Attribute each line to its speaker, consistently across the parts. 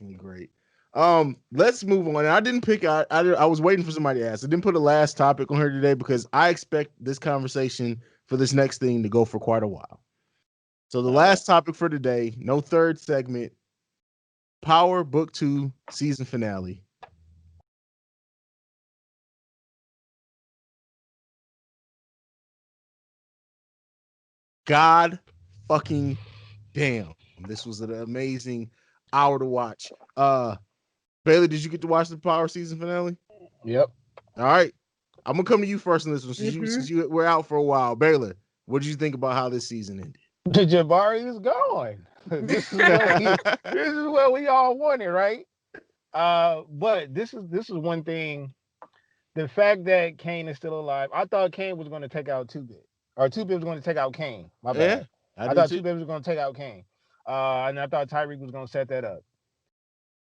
Speaker 1: definitely great. Let's move on. I didn't pick. I was waiting for somebody to ask. I didn't put a last topic on here today because I expect this conversation for this next thing to go for quite a while. So the last topic for today, no third segment. Power Book 2 season finale. God fucking damn. This was an amazing hour to watch. Baylor, did you get to watch the Power season finale?
Speaker 2: Yep.
Speaker 1: All right. I'm gonna come to you first on this one since you were out for a while. Baylor, what did you think about how this season ended?
Speaker 2: The Jabari is gone. This is what we all wanted, right? But this is one thing. The fact that Kane is still alive. I thought Kane was going to take out 2-Bit. Or 2-Bit was going to take out Kane. My
Speaker 1: Yeah,
Speaker 2: bad.
Speaker 1: I
Speaker 2: I
Speaker 1: did
Speaker 2: thought
Speaker 1: too.
Speaker 2: 2-Bit was going to take out Kane. And I thought Tyreek was going to set that up.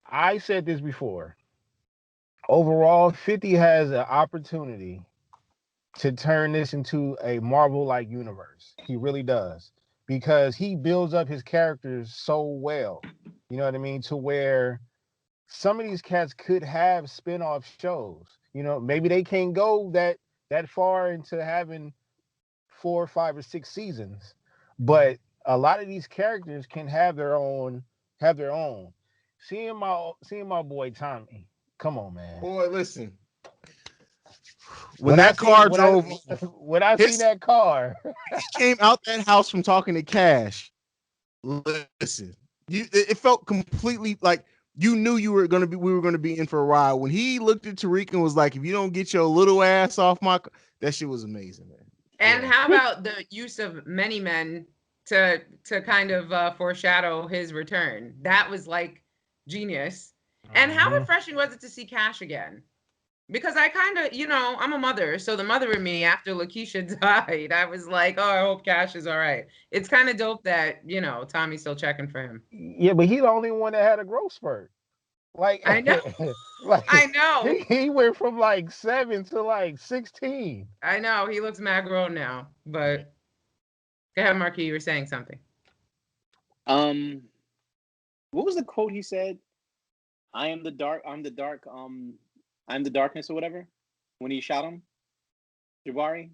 Speaker 2: I said this before. Overall, 50 has an opportunity to turn this into a Marvel-like universe. He really does. Because he builds up his characters so well. You know what I mean? To where some of these cats could have spin-off shows. You know, maybe they can't go that far into having 4, 5, or 6 seasons, but a lot of these characters can have their own. Seeing my boy Tommy. Come on, man.
Speaker 1: Boy, listen. When
Speaker 2: When I
Speaker 1: that
Speaker 2: seen
Speaker 1: car
Speaker 2: when I
Speaker 1: drove off,
Speaker 2: when I seen
Speaker 1: his
Speaker 2: that car,
Speaker 1: he came out that house from talking to Cash. Listen, it felt completely like you knew we were gonna be in for a ride. When he looked at Tariq and was like, "If you don't get your little ass off that shit was amazing, man."
Speaker 3: And how about the use of many men to kind of foreshadow his return? That was like genius. And how refreshing was it to see Cash again? Because I kind of, I'm a mother, so the mother in me after Lakeisha died, I was like, oh, I hope Cash is all right. It's kind of dope that Tommy's still checking for him.
Speaker 2: yeah, but he's the only one that had a growth spurt. Like,
Speaker 3: I know, I know,
Speaker 2: he went from like 7 to like 16.
Speaker 3: I know. He looks mad grown now. But go ahead, Marquis, you were saying something.
Speaker 4: What was the quote he said? I am the dark. I'm the dark. I'm the darkness or whatever. When he shot him, Jabari,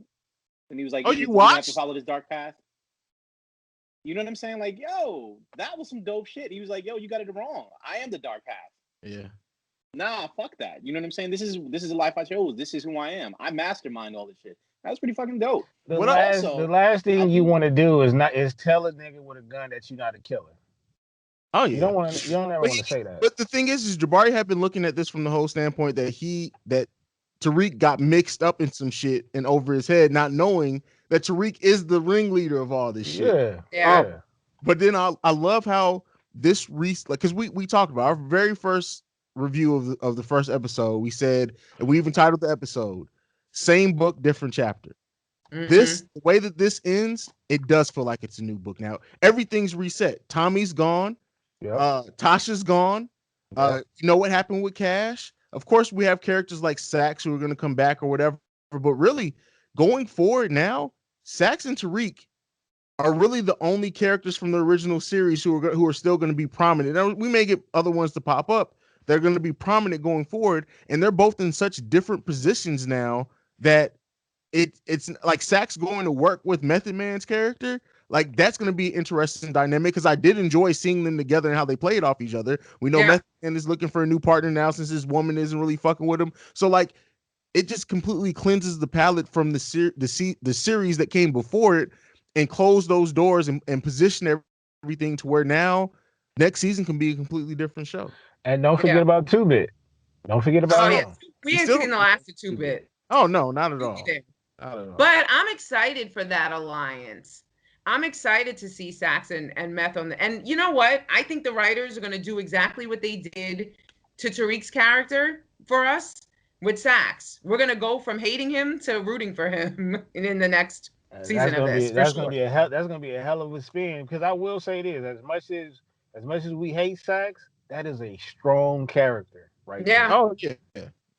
Speaker 4: and he was like,
Speaker 1: "Oh,
Speaker 4: you
Speaker 1: you watched?
Speaker 4: have to follow this dark path." You know what I'm saying? Like, yo, that was some dope shit. He was like, yo, you got it wrong. I am the dark path.
Speaker 1: Yeah.
Speaker 4: Nah, fuck that. You know what I'm saying? This is the life I chose. This is who I am. I mastermind all this shit. That was pretty fucking dope.
Speaker 2: The last thing you want to do is tell a nigga with a gun that you're not a killer.
Speaker 1: Oh yeah.
Speaker 2: You don't ever want to say that.
Speaker 1: But the thing is Jabari had been looking at this from the whole standpoint that Tariq got mixed up in some shit and over his head, not knowing that Tariq is the ringleader of all this shit.
Speaker 2: Yeah.
Speaker 1: But then I love how this because we talked about our very first review of the first episode. We said, and we even titled the episode, "Same Book, Different Chapter." The way that this ends, it does feel like it's a new book now. Everything's reset. Tommy's gone. Tasha's gone. You know what happened with Cash? Of course, we have characters like Sax who are going to come back or whatever. But really, going forward now, Sax and Tariq are really the only characters from the original series who are still going to be prominent. Now, we may get other ones to pop up. They're going to be prominent going forward, and they're both in such different positions now that it's like Sax going to work with Method Man's character. Like, that's going to be an interesting dynamic because I did enjoy seeing them together and how they played off each other. We know Method Man is looking for a new partner now since his woman isn't really fucking with him. So, like, it just completely cleanses the palette from the series that came before it and close those doors and position everything to where now next season can be a completely different show.
Speaker 2: And don't forget about 2-Bit. Don't forget about him.
Speaker 3: We ain't seen the last of 2-Bit.
Speaker 1: Oh no, not at all.
Speaker 3: But I'm excited for that alliance. I'm excited to see Sax and Meth on the. And you know what? I think the writers are going to do exactly what they did to Tariq's character for us with Sax. We're going to go from hating him to rooting for him in the next season of this.
Speaker 2: That's going to be a hell of a spin. Because I will say this: as much as we hate Sax, that is a strong character, right?
Speaker 3: Yeah.
Speaker 1: Oh yeah.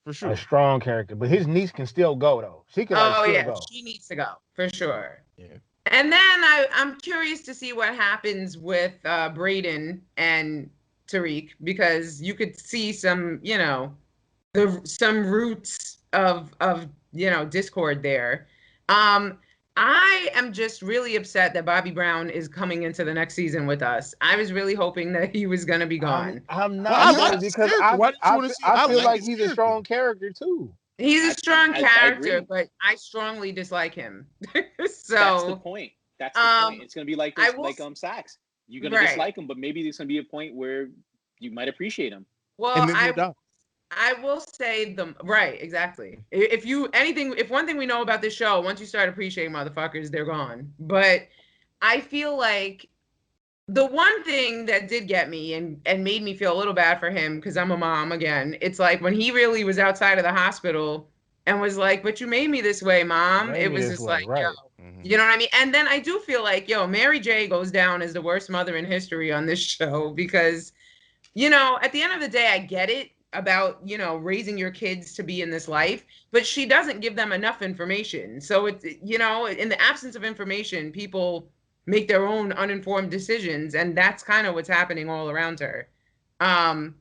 Speaker 1: For sure.
Speaker 2: A strong character, but his niece can still go though. She can. Go.
Speaker 3: She needs to go for sure.
Speaker 1: Yeah.
Speaker 3: And then I'm curious to see what happens with Brayden and Tariq, because you could see some, some roots of discord there. I am just really upset that Bobby Brown is coming into the next season with us. I was really hoping that he was going to be gone.
Speaker 2: I'm
Speaker 1: Well, I
Speaker 2: not
Speaker 1: like
Speaker 2: really,
Speaker 1: his
Speaker 2: because
Speaker 1: character. Why didn't you want to see?
Speaker 2: I
Speaker 1: I
Speaker 2: feel
Speaker 1: like
Speaker 2: like
Speaker 1: his
Speaker 2: he's a
Speaker 1: character.
Speaker 2: strong character too.
Speaker 3: He's a strong
Speaker 4: I
Speaker 3: character,
Speaker 4: agree.
Speaker 3: but I strongly dislike him. So
Speaker 4: That's the point. That's the point. It's gonna be like this, Sachs. You're gonna dislike him, but maybe there's gonna be a point where you might appreciate him.
Speaker 3: Well,
Speaker 1: and then he'll die.
Speaker 3: I will say right, exactly. If one thing we know about this show, once you start appreciating motherfuckers, they're gone. But I feel like the one thing that did get me and made me feel a little bad for him, because I'm a mom again, it's like when he really was outside of the hospital and was like, "But you made me this way, Mom." It was just like,
Speaker 2: right.
Speaker 3: yo, you know what I mean? And then I do feel like, yo, Mary J goes down as the worst mother in history on this show because, at the end of the day, I get it about, raising your kids to be in this life, but she doesn't give them enough information. So it's, in the absence of information, people make their own uninformed decisions, and that's kind of what's happening all around her. And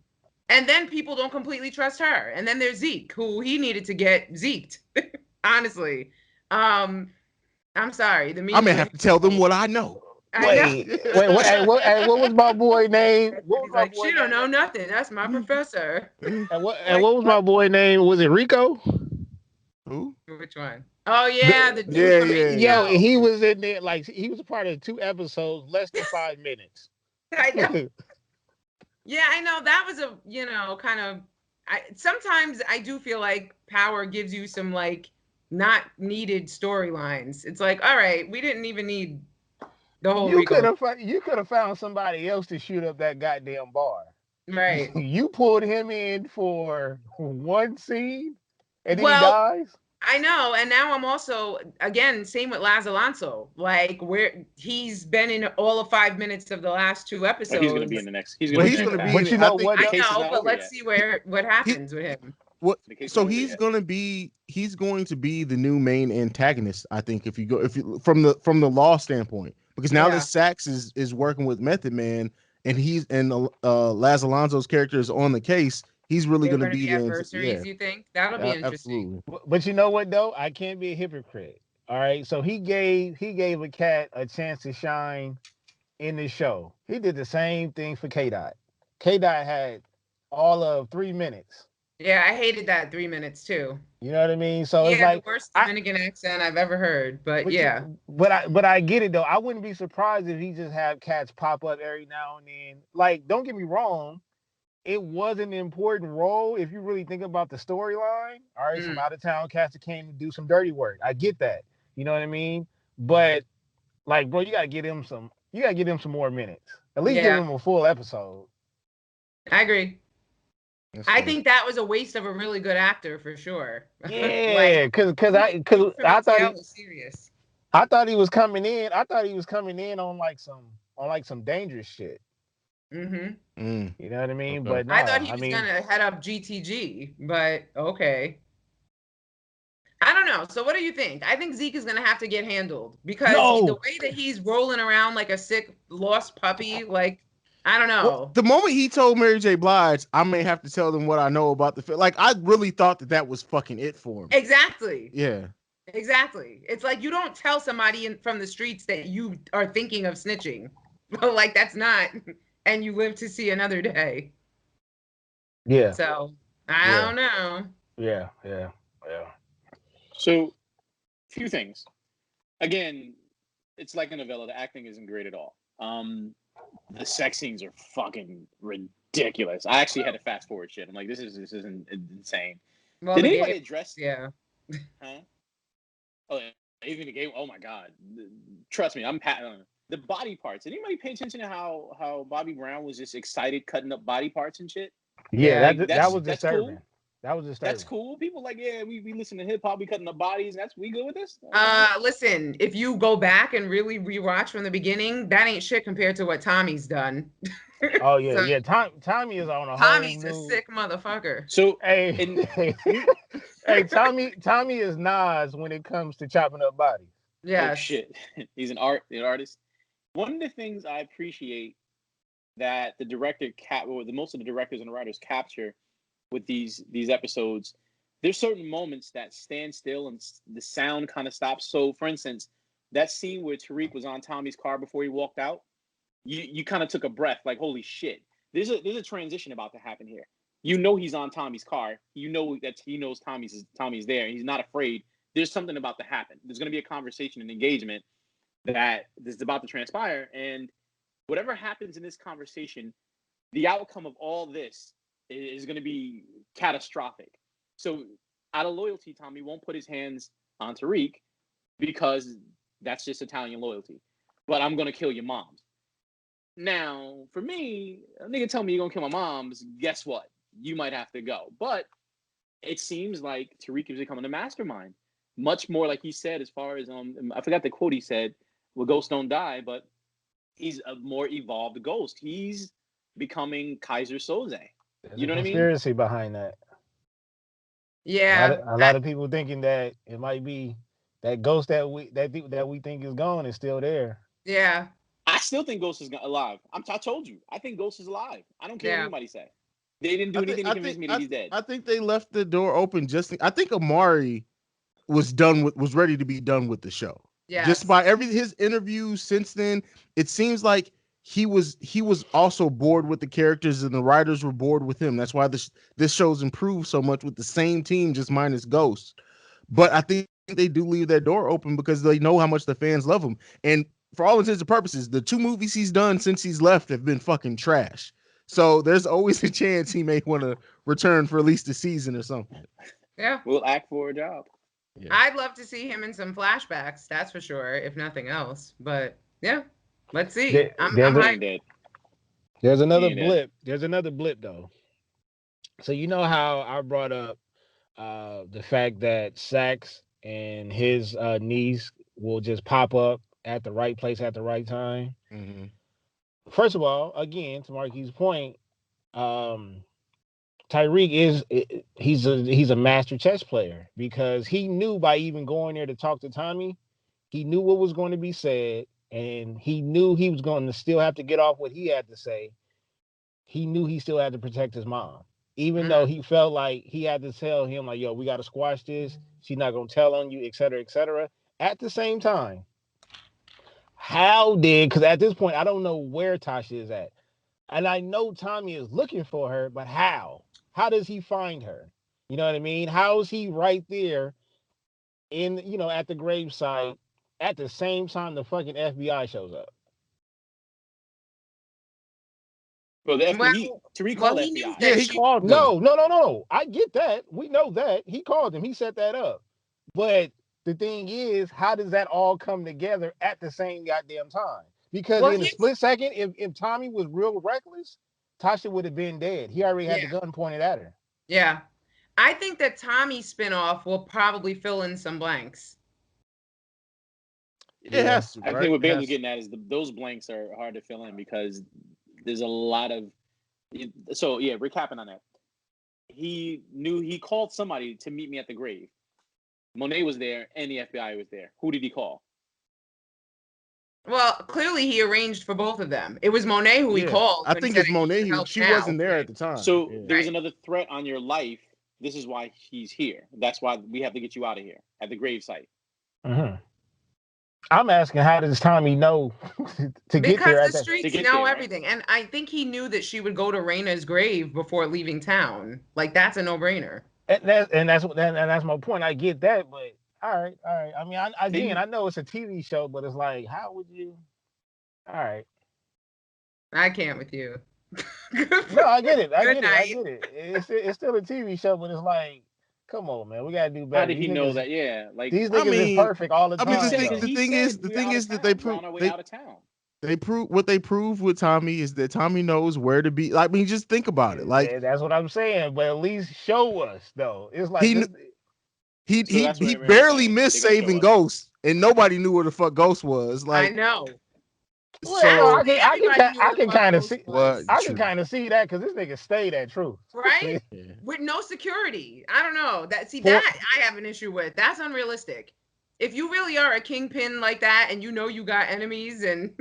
Speaker 3: then people don't completely trust her. And then there's Zeke, who he needed to get Zeked, honestly. I'm sorry. The
Speaker 1: I may have to tell them what I know.
Speaker 2: Wait, what was my boy name? What was
Speaker 3: He's
Speaker 2: my
Speaker 3: like,
Speaker 2: boy
Speaker 3: she
Speaker 2: name?
Speaker 3: don't know nothing. That's my professor.
Speaker 2: And what was my boy name? Was it Rico?
Speaker 1: Who?
Speaker 3: Which one? Oh yeah, the dude
Speaker 1: Yeah,
Speaker 3: from
Speaker 1: yeah.
Speaker 2: Yo, he was in there, like, he was a part of 2 episodes, less than 5 minutes.
Speaker 3: I know. Yeah, I know. That was a, kind of. Sometimes I do feel like Power gives you some like not needed storylines. It's like, all right, we didn't even need the whole
Speaker 2: You could
Speaker 3: Rico.
Speaker 2: have found somebody else to shoot up that goddamn bar.
Speaker 3: Right.
Speaker 2: You pulled him in for one scene, and then he
Speaker 3: Well,
Speaker 2: dies.
Speaker 3: I know, and now I'm also, again, same with Laz Alonso. Like, where he's been in all of 5 minutes of the last 2 episodes.
Speaker 4: But he's going to be in the next. He's
Speaker 1: Well,
Speaker 4: going
Speaker 1: he's
Speaker 4: to
Speaker 1: going to be.
Speaker 2: But
Speaker 1: In
Speaker 2: you
Speaker 1: it.
Speaker 2: know
Speaker 1: I think
Speaker 2: what?
Speaker 3: I
Speaker 4: The case is
Speaker 3: know,
Speaker 4: not
Speaker 3: but
Speaker 4: over
Speaker 3: let's
Speaker 4: yet.
Speaker 3: see what happens with him.
Speaker 1: What?
Speaker 4: The case is
Speaker 1: So
Speaker 4: not over
Speaker 1: he's
Speaker 4: yet.
Speaker 1: going to be. He's going to be the new main antagonist. I think if you from the law standpoint, because now that Sachs is working with Method Man and Laz Alonso's character is on the case, he's really
Speaker 3: They're
Speaker 1: going to
Speaker 3: going to
Speaker 1: be
Speaker 3: be
Speaker 1: the
Speaker 3: adversaries, you think? That'll be interesting.
Speaker 1: absolutely.
Speaker 2: But you know what though? I can't be a hypocrite. All right. So he gave a cat a chance to shine in the show. He did the same thing for K-Dot. K-Dot had all of 3 minutes.
Speaker 3: Yeah, I hated that 3 minutes too.
Speaker 2: You know what I mean? So it's
Speaker 3: Yeah,
Speaker 2: like
Speaker 3: the worst Dominican accent I've ever heard. But yeah.
Speaker 2: But I get it though. I wouldn't be surprised if he just have cats pop up every now and then. Like, don't get me wrong, it was an important role if you really think about the storyline. All right, some out of town cats that came to do some dirty work. I get that. You know what I mean? But like, bro, you gotta give him some more minutes. At least give him a full episode.
Speaker 3: I agree. I think that was a waste of a really good actor for sure.
Speaker 2: Yeah, because I thought
Speaker 3: was serious.
Speaker 2: I thought he was coming in. I thought he was coming in on like some dangerous shit.
Speaker 3: Mm-hmm.
Speaker 2: You know what I mean?
Speaker 1: Okay.
Speaker 2: But no,
Speaker 3: I thought he was gonna head up GTG, but okay. I don't know. So what do you think? I think Zeke is gonna have to get handled because the way that he's rolling around like a sick lost puppy, like, I don't know.
Speaker 1: Well, the moment he told Mary J. Blige, I may have to tell them what I know about the film. Like, I really thought that was fucking it for him.
Speaker 3: Exactly.
Speaker 1: Yeah.
Speaker 3: Exactly. It's like you don't tell somebody from the streets that you are thinking of snitching. Like, that's not, and you live to see another day.
Speaker 2: Yeah.
Speaker 3: So I don't know.
Speaker 2: Yeah.
Speaker 4: So, few things. Again, it's like a novella. The acting isn't great at all. The sex scenes are fucking ridiculous. I actually had to fast forward shit. I'm like, this isn't insane.
Speaker 3: Well,
Speaker 4: did anybody address?
Speaker 3: Yeah.
Speaker 4: Huh? Oh, even the game. Oh my god! Trust me, I'm the body parts. Did anybody pay attention to how Bobby Brown was just excited cutting up body parts and shit?
Speaker 2: Yeah, that was disturbing.
Speaker 4: Cool.
Speaker 2: That was disturbing.
Speaker 4: That's cool. People like, yeah, we listen to hip hop, we cutting up bodies. We good with this?
Speaker 3: Listen, if you go back and really rewatch from the beginning, that ain't shit compared to what Tommy's done.
Speaker 2: Oh yeah, yeah. Tommy is on a
Speaker 3: Tommy's
Speaker 2: whole new...
Speaker 3: a sick motherfucker.
Speaker 4: So
Speaker 2: hey, Tommy is Nas when it comes to chopping up bodies.
Speaker 3: Yeah.
Speaker 4: Oh shit, he's an artist. One of the things I appreciate that the director or the most of the directors and writers capture with these episodes. There's certain moments that stand still and the sound kind of stops. So, for instance, that scene where Tariq was on Tommy's car before he walked out, you kind of took a breath, like, holy shit. There's a transition about to happen here. You know he's on Tommy's car. You know that he knows Tommy's there. He's not afraid. There's something about to happen. There's going to be a conversation and engagement that is about to transpire. And whatever happens in this conversation, the outcome of all this is going to be catastrophic. So out of loyalty, Tommy won't put his hands on Tariq because that's just Italian loyalty. But I'm going to kill your moms. Now, for me, a nigga tell me you're going to kill my moms, guess what? You might have to go. But it seems like Tariq is becoming a mastermind. Much more like he said, as far as, I forgot the quote he said, well, ghosts don't die, but he's a more evolved ghost. He's becoming Kaiser Soze. You know what I mean?
Speaker 2: Conspiracy behind that.
Speaker 3: Yeah.
Speaker 2: A lot of people thinking that it might be that ghost that we think is gone is still there.
Speaker 3: Yeah.
Speaker 4: I still think Ghost is alive. I told you. I think Ghost is alive. I don't care what anybody say. They didn't do anything to convince me that he's dead.
Speaker 1: I think they left the door open I think Amari was ready to be done with the show. Yeah. Just by his interviews since then, it seems like he was also bored with the characters and the writers were bored with him. That's why this show's improved so much with the same team, just minus Ghost. But I think they do leave that door open because they know how much the fans love him. And for all intents and purposes, the 2 movies he's done since he's left have been fucking trash. So there's always a chance he may want to return for at least a season or something.
Speaker 3: Yeah.
Speaker 4: We'll act for a job.
Speaker 3: Yeah. I'd love to see him in some flashbacks, that's for sure, if nothing else. But yeah, let's see. I'm hyped.
Speaker 2: There's another blip. There's another blip though. So you know how I brought up the fact that Sax and his niece will just pop up at the right place at the right time.
Speaker 1: Mm-hmm.
Speaker 2: First of all, again, to Marquis' point, Tyreek he's a master chess player because he knew by even going there to talk to Tommy, he knew what was going to be said, and he knew he was going to still have to get off what he had to say. He knew he still had to protect his mom, even though he felt like he had to tell him, like, yo, we got to squash this. She's not going to tell on you, et cetera, et cetera. At the same time, because at this point, I don't know where Tasha is at. And I know Tommy is looking for her, but how? How does he find her? You know what I mean? How is he right there at the gravesite at the same time the fucking FBI shows up?
Speaker 4: Well, the FBI, Tariq called the FBI.
Speaker 1: Yeah, he called them.
Speaker 2: No. I get that. We know that. He called him. He set that up. But the thing is, how does that all come together at the same goddamn time? Because in a split second, if Tommy was real reckless, Tasha would have been dead. He already had the gun pointed at her.
Speaker 3: Yeah. I think that Tommy's spinoff will probably fill in some blanks.
Speaker 1: It has to, right?
Speaker 4: I think what Baylor's getting at is those blanks are hard to fill in because there's a lot of... So, yeah, recapping on that. He called somebody to meet me at the grave. Monet was there and the FBI was there. Who did he call?
Speaker 3: Well, clearly he arranged for both of them. It was Monet who he called.
Speaker 1: I think it's Monet. She wasn't there at the time.
Speaker 4: So there was another threat on your life. This is why he's here. That's why we have to get you out of here at the gravesite.
Speaker 2: Mm-hmm. I'm asking, how does Tommy know to get there?
Speaker 3: Because the streets know everything. And I think he knew that she would go to Raina's grave before leaving town. Like, that's a no-brainer.
Speaker 2: And that's my point. I get that, but all right. I mean, I know it's a TV show, but it's like, how would you? All right.
Speaker 3: I can't with you.
Speaker 2: No, I get it. I get it. It's still a TV show, but it's like, come on, man, we gotta do better.
Speaker 4: How did he know that? Yeah, like
Speaker 2: these niggas is perfect all the time.
Speaker 1: I mean, the thing is that they prove
Speaker 4: out of town.
Speaker 1: They prove with Tommy is that Tommy knows where to be. Like, I mean, just think about it. Like,
Speaker 2: that's what I'm saying. But at least show us, though. It's like
Speaker 1: he barely missed saving Ghost, and nobody knew where the fuck Ghost was. Like,
Speaker 3: I know.
Speaker 2: Well, I can kind of see. I can kind of see that because this nigga stayed at Truth,
Speaker 3: right? With no security. I don't know that. That I have an issue with. That's unrealistic. If you really are a kingpin like that, and you know you got enemies, and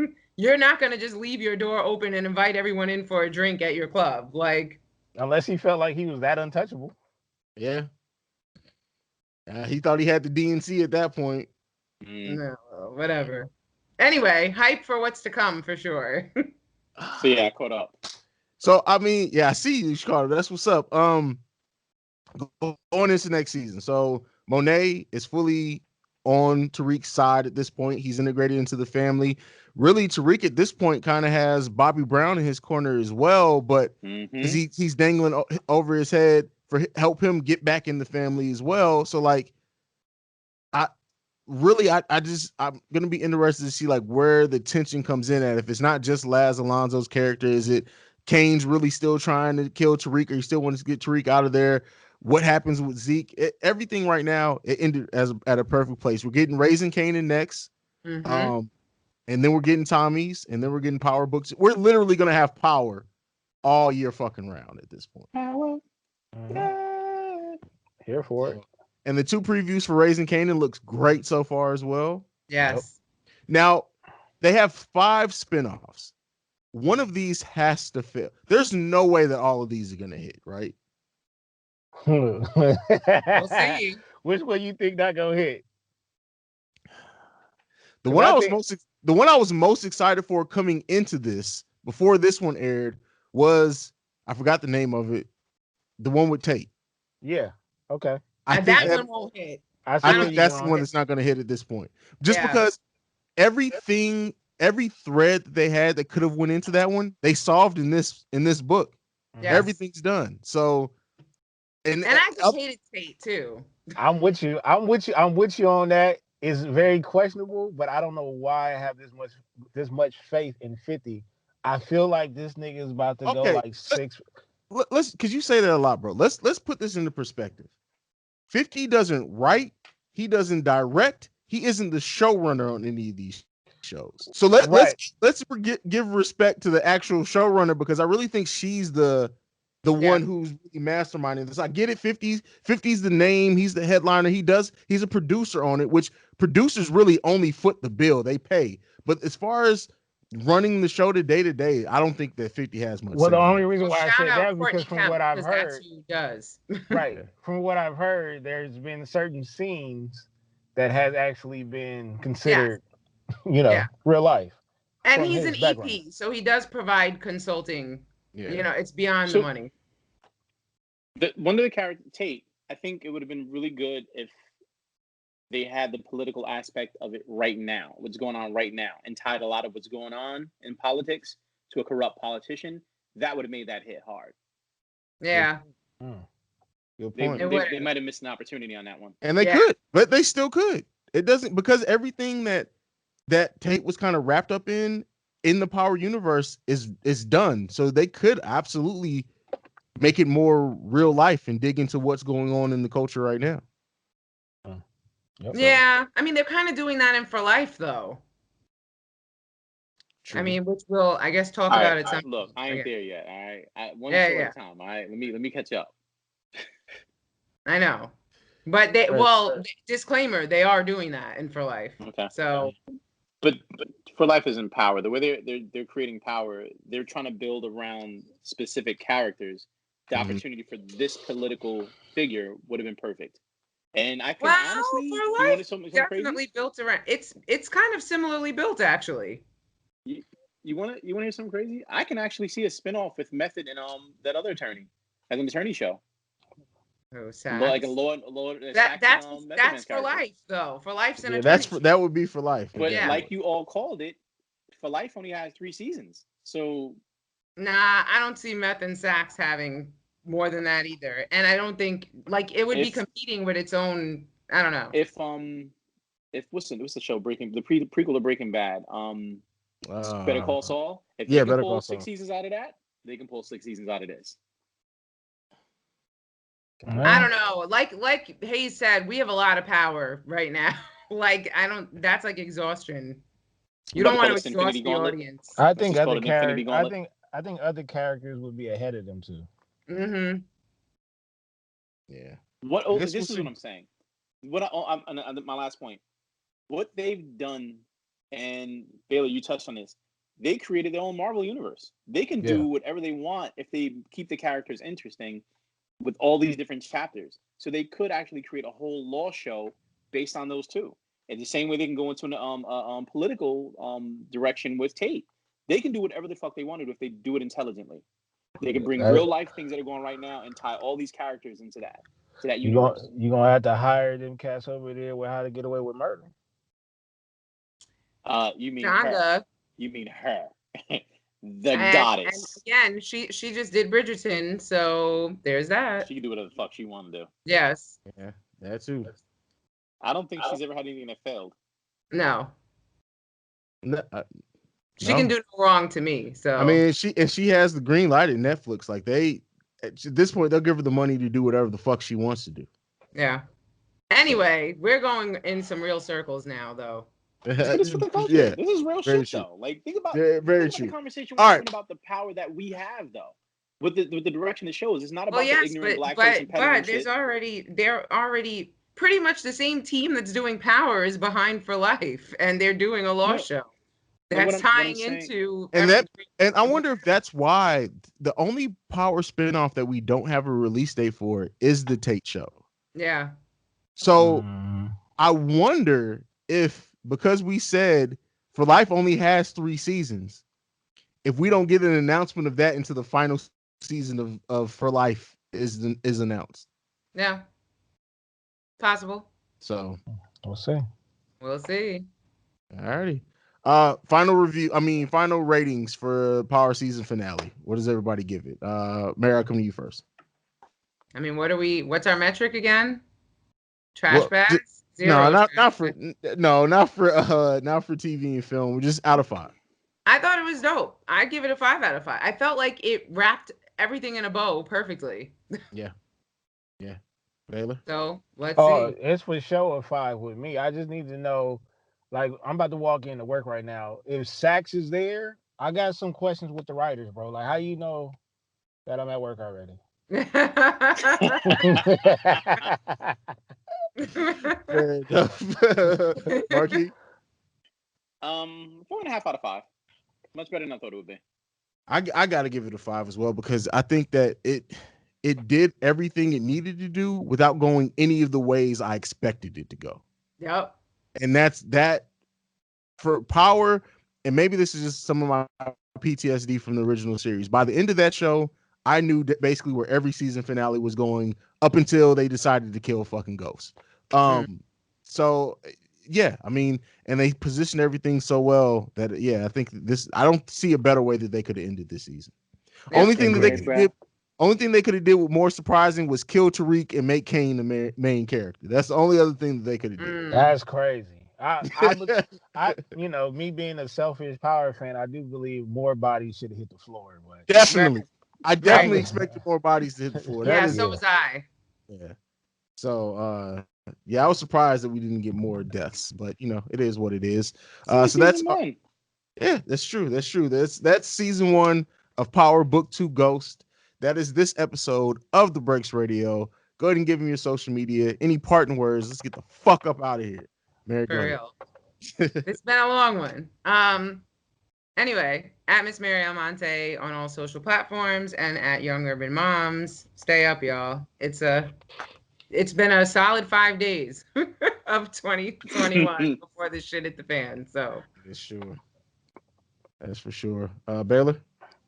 Speaker 3: You're not going to just leave your door open and invite everyone in for a drink at your club. Like,
Speaker 2: unless he felt like he was that untouchable.
Speaker 1: Yeah. He thought he had the DNC at that point.
Speaker 3: No, whatever. Anyway, hype for what's to come for sure.
Speaker 4: So yeah, I caught up.
Speaker 1: So I mean, yeah, I see you, Carter. That's what's up. Going into next season. So Monet is fully on Tariq's side at this point. He's integrated into the family. Really, Tariq at this point kind of has Bobby Brown in his corner as well, but because he's dangling over his head for help him get back in the family as well. So like, I'm gonna be interested to see like where the tension comes in at. If it's not just Laz Alonso's character, is it Kane's really still trying to kill Tariq, or he still wants to get Tariq out of there? What happens with Zeke? Everything right now it ended at a perfect place. We're getting Raising Kanan next, and then we're getting Tommy's, and then we're getting Power Books. We're literally gonna have Power all year fucking round at this point.
Speaker 2: Power, here for it.
Speaker 1: And the 2 previews for Raising Kanan looks great so far as well.
Speaker 3: Yes.
Speaker 1: Yep. Now they have 5 spinoffs. One of these has to fail. There's no way that all of these are gonna hit, right?
Speaker 3: We'll see.
Speaker 2: Which one you think not gonna hit?
Speaker 1: The one I was most excited for coming into this before this one aired was, I forgot the name of it, the one with Tate.
Speaker 2: Yeah. Okay.
Speaker 1: I think
Speaker 3: that one won't hit.
Speaker 1: I think that's the one that's not going to hit at this point. Just because every thread that they had that could have went into that one, they solved in this book. Yes. Everything's done. So, and
Speaker 3: I just hated Tate too.
Speaker 2: I'm with you on that. It's very questionable, but I don't know why I have this much faith in 50. I feel like this nigga is about to go like 6.
Speaker 1: Let's, because you say that a lot, bro. Let's put this into perspective. 50 doesn't write, he doesn't direct, he isn't the showrunner on any of these shows. So let's give respect to the actual showrunner, because I really think she's the one who's really masterminding this. I get it. 50's the name, he's the headliner, he's a producer on it, which producers really only foot the bill, they pay. But as far as running the show to day, I don't think that 50 has much.
Speaker 2: Well, the only reason why I said that is because
Speaker 3: from what I've heard, that's who he does.
Speaker 2: Right. From what I've heard, there's been certain scenes that has actually been considered, real life.
Speaker 3: And he's an EP, so he does provide consulting. Yeah. It's beyond the money.
Speaker 4: One of the characters, Tate, I think it would have been really good if they had the political aspect of it right now, what's going on right now, and tied a lot of what's going on in politics to a corrupt politician. That would have made that hit hard.
Speaker 3: Yeah.
Speaker 1: Good point.
Speaker 4: They might have missed an opportunity on that one.
Speaker 1: And they could, but they still could. It doesn't, because everything that Tate was kind of wrapped up in the Power universe is done. So they could absolutely make it more real life and dig into what's going on in the culture right now.
Speaker 3: Yep. Yeah, I mean, they're kind of doing that in For Life, though. True. I mean, which we'll, I guess, talk about it.
Speaker 4: Look, I ain't there yet. All right, one show at a time. All right, let me catch up.
Speaker 3: I know, but disclaimer: they are doing that in For Life. Okay. So,
Speaker 4: but For Life is in Power. The way they're creating Power, they're trying to build around specific characters. The opportunity for this political figure would have been perfect. And I can honestly,
Speaker 3: For Life definitely crazy? Built around. It's kind of similarly built, actually.
Speaker 4: You want to hear something crazy? I can actually see a spinoff with Method and that other attorney, as an attorney show.
Speaker 3: Oh, sad.
Speaker 4: Like a Lord.
Speaker 3: That's For Life, though. For Life's an attorney.
Speaker 1: That would be For Life.
Speaker 4: But like you all called it, For Life only has 3 seasons. So.
Speaker 3: Nah, I don't see Meth and Sax having more than that either, and I don't think it would be competing with its own. I don't know.
Speaker 4: If what's the show prequel to Breaking Bad? Better Call Saul. If they can pull 6 seasons out of that, they can pull 6 seasons out of this.
Speaker 3: I don't know. Like Haize said, we have a lot of power right now. That's like exhaustion. You don't want to exhaust the audience.
Speaker 2: I think other characters would be ahead of them too.
Speaker 3: Mm-hmm.
Speaker 1: Yeah.
Speaker 4: This is what I'm saying. My last point. What they've done, and Baylor, you touched on this. they created their own Marvel universe. They can do whatever they want if they keep the characters interesting with all these different chapters. So they could actually create a whole law show based on those two. And the same way they can go into an political direction with Tate. They can do whatever the fuck they want to do if they do it intelligently. They can bring real life things that are going right now and tie all these characters into that universe.
Speaker 2: You're gonna have to hire them cats over there with How to Get Away with Murder.
Speaker 4: You mean
Speaker 3: Kinda.
Speaker 4: her? You mean her? The goddess.
Speaker 3: And again, she just did Bridgerton, so there's that.
Speaker 4: She can do whatever the fuck she want to do.
Speaker 3: Yes.
Speaker 1: Yeah, that too.
Speaker 4: I don't think she's ever had anything that failed.
Speaker 3: No.
Speaker 1: No,
Speaker 3: she can do no wrong to me. So
Speaker 1: I mean, she has the green light at Netflix. Like at this point, they'll give her the money to do whatever the fuck she wants to do.
Speaker 3: Yeah. Anyway, we're going in some real circles now, though.
Speaker 4: This is for the culture. Yeah, this is real shit, though. Like, think about the conversation we're having about the power that we have, though. With the direction the show is, it's not about the ignorant black person.
Speaker 3: But they're already pretty much the same team that's doing Power is behind for life, and they're doing a law show. That's tying into
Speaker 1: and I wonder if that's why the only Power spinoff that we don't have a release date for is the Tate Show.
Speaker 3: Yeah.
Speaker 1: So I wonder if, because we said For Life only has 3 seasons, if we don't get an announcement of that until the final season of For Life is announced.
Speaker 3: Yeah. Possible.
Speaker 1: So
Speaker 2: we'll see.
Speaker 3: We'll see.
Speaker 1: Alrighty. Final ratings for Power season finale. What does everybody give it? Mary, I'll come to you first.
Speaker 3: I mean, what's our metric again? Trash bags?
Speaker 1: No, not for TV and film. We're just out of 5.
Speaker 3: I thought it was dope. I give it a 5 out of 5. I felt like it wrapped everything in a bow perfectly.
Speaker 1: Yeah. Baylor?
Speaker 3: So let's see.
Speaker 2: It's for sure a 5 with me. I just need to know, like, I'm about to walk into work right now. If Sax is there, I got some questions with the writers, bro. Like, how you know that I'm at work already?
Speaker 1: Fair enough. Marquis?
Speaker 4: 4.5 out of 5. Much better than I thought it would be.
Speaker 1: I gotta give it a 5 as well, because I think that it did everything it needed to do without going any of the ways I expected it to go.
Speaker 3: Yep.
Speaker 1: And that's that for Power. And maybe this is just some of my PTSD from the original series. By the end of that show, I knew that basically where every season finale was going up until they decided to kill fucking Ghost. So yeah, I mean, and they positioned everything so well that I think I don't see a better way that they could have ended this season. Only thing they could have did with more surprising was kill Tariq and make Kane the main character. That's the only other thing that they could have did.
Speaker 2: That's crazy. I me being a selfish Power fan, I do believe more bodies should have hit the floor. But
Speaker 1: definitely. I definitely expected more bodies to hit the floor.
Speaker 3: So was I.
Speaker 1: Yeah. So I was surprised that we didn't get more deaths, but it is what it is. So that's that's true. That's season 1 of Power Book 2 Ghost. That is this episode of The Breaks Radio. Go ahead and give them your social media. Any parting words? Let's get the fuck up out of here. Mary,
Speaker 3: for real. It's been a long one. Anyway, at Miss Mary Almonte on all social platforms and at Young Urban Moms. Stay up, y'all. It's been a solid 5 days of 2021 before this shit hit the fan. So
Speaker 1: that's for sure. Baylor?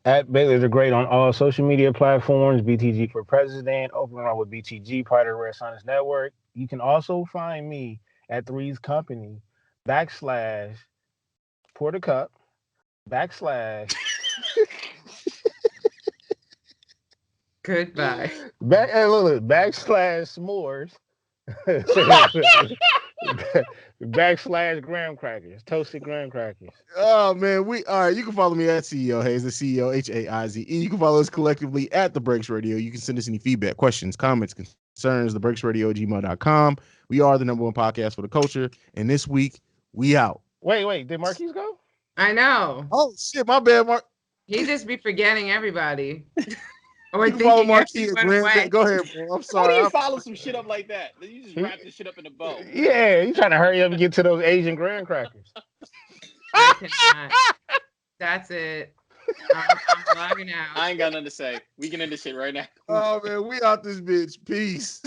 Speaker 2: At Baylor The Great on all social media platforms. BTG for President. Open Run with BTG, part of the Red Science Network. You can also find me at Three's Company / Pour the Cup /
Speaker 3: goodbye.
Speaker 2: /s'mores / graham crackers, toasted graham crackers.
Speaker 1: Oh man, all right. You can follow me at CEO Haize, the CEO Haize. You can follow us collectively at The Breaks Radio. You can send us any feedback, questions, comments, concerns. TheBreaksRadio@gmail.com. We are the #1 podcast for the culture, and this week we out.
Speaker 2: Wait, did Marquis go?
Speaker 3: I know.
Speaker 1: Oh shit, my bad, Mark.
Speaker 3: He just be forgetting everybody.
Speaker 1: Or you can follow Marquis at Go ahead, bro. I'm sorry.
Speaker 4: How do you follow some shit up like that? You just wrap this shit up in a bow.
Speaker 2: Yeah, you trying to hurry up and get to those Asian graham crackers.
Speaker 3: I cannot. That's it. I'm logging out.
Speaker 4: I ain't got nothing to say. We can end this shit right now.
Speaker 1: Oh man, we out this bitch. Peace.